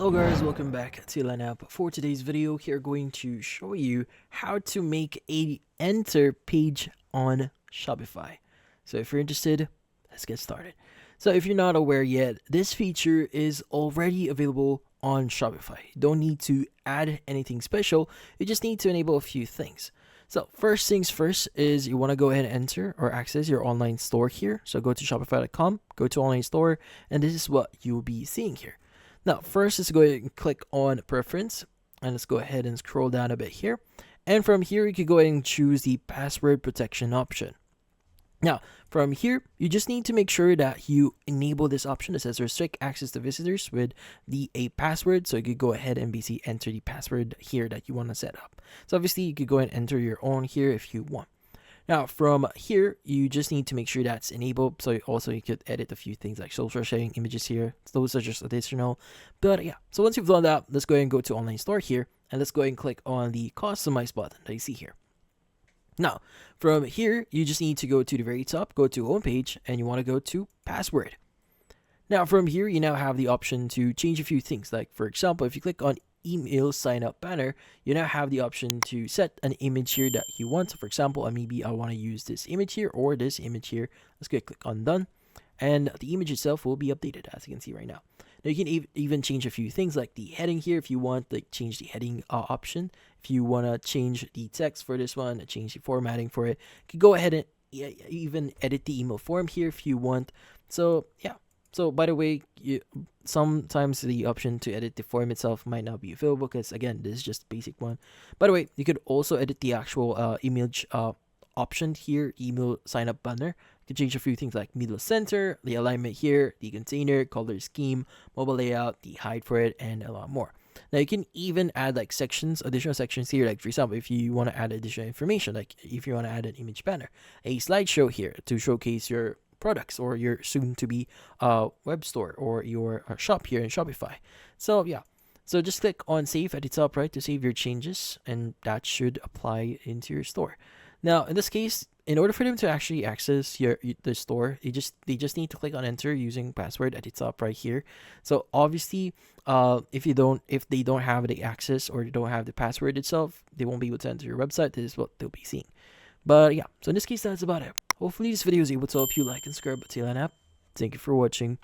Hello guys, welcome back to Lineup. For today's video, here going to show you how to make a enter page on Shopify. So if you're interested, let's get started. So if you're not aware yet, this feature is already available on Shopify. You don't need to add anything special, you just need to enable a few things. So first things first is you want to go ahead and enter or access your online store here. So go to shopify.com, go to online store, and this is what you'll be seeing here. Now, first, let's go ahead and click on preference, and let's go ahead and scroll down a bit here. And from here, you can go ahead and choose the password protection option. Now, from here, you just need to make sure that you enable this option that says restrict access to visitors with a password. So you could go ahead and basically enter the password here that you want to set up. So obviously, you could go ahead and enter your own here if you want. Now, from here, you just need to make sure that's enabled. So also you could edit a few things like social sharing images here. Those are just additional. But yeah, so once you've done that, let's go ahead and go to online store here. And let's go ahead and click on the customize button that you see here. Now, from here, you just need to go to the very top, go to homepage, and you want to go to password. Now, from here, you now have the option to change a few things. Like, for example, if you click on email sign up banner, you now have the option to set an image here that you want. So for example, maybe I want to use this image here or this image here. Let's go click on done, and the image itself will be updated as you can see right now. Now you can even change a few things like the heading here if you want, like change the heading option. If you want to change the text for this one, change the formatting for it, you can go ahead and even edit the email form here if you want. So yeah. So by the way, sometimes the option to edit the form itself might not be available because again, this is just basic one. By the way, you could also edit the actual image option here, email sign up banner. You can change a few things like middle center, the alignment here, the container, color scheme, mobile layout, the height for it, and a lot more. Now you can even add like sections, additional sections here. Like for example, if you want to add additional information, like if you want to add an image banner, a slideshow here to showcase your products or your soon to be web store or your shop here in Shopify. So yeah, so just click on save at the top right to save your changes, and that should apply into your store. Now in this case, in order for them to actually access the store, they just need to click on enter using password at the top right here. So obviously, if they don't have the access or they don't have the password itself, they won't be able to enter your website. This is what they'll be seeing. But yeah, so in this case, that's about it. Hopefully this video is able to help you like and subscribe to Tailend app. Thank you for watching.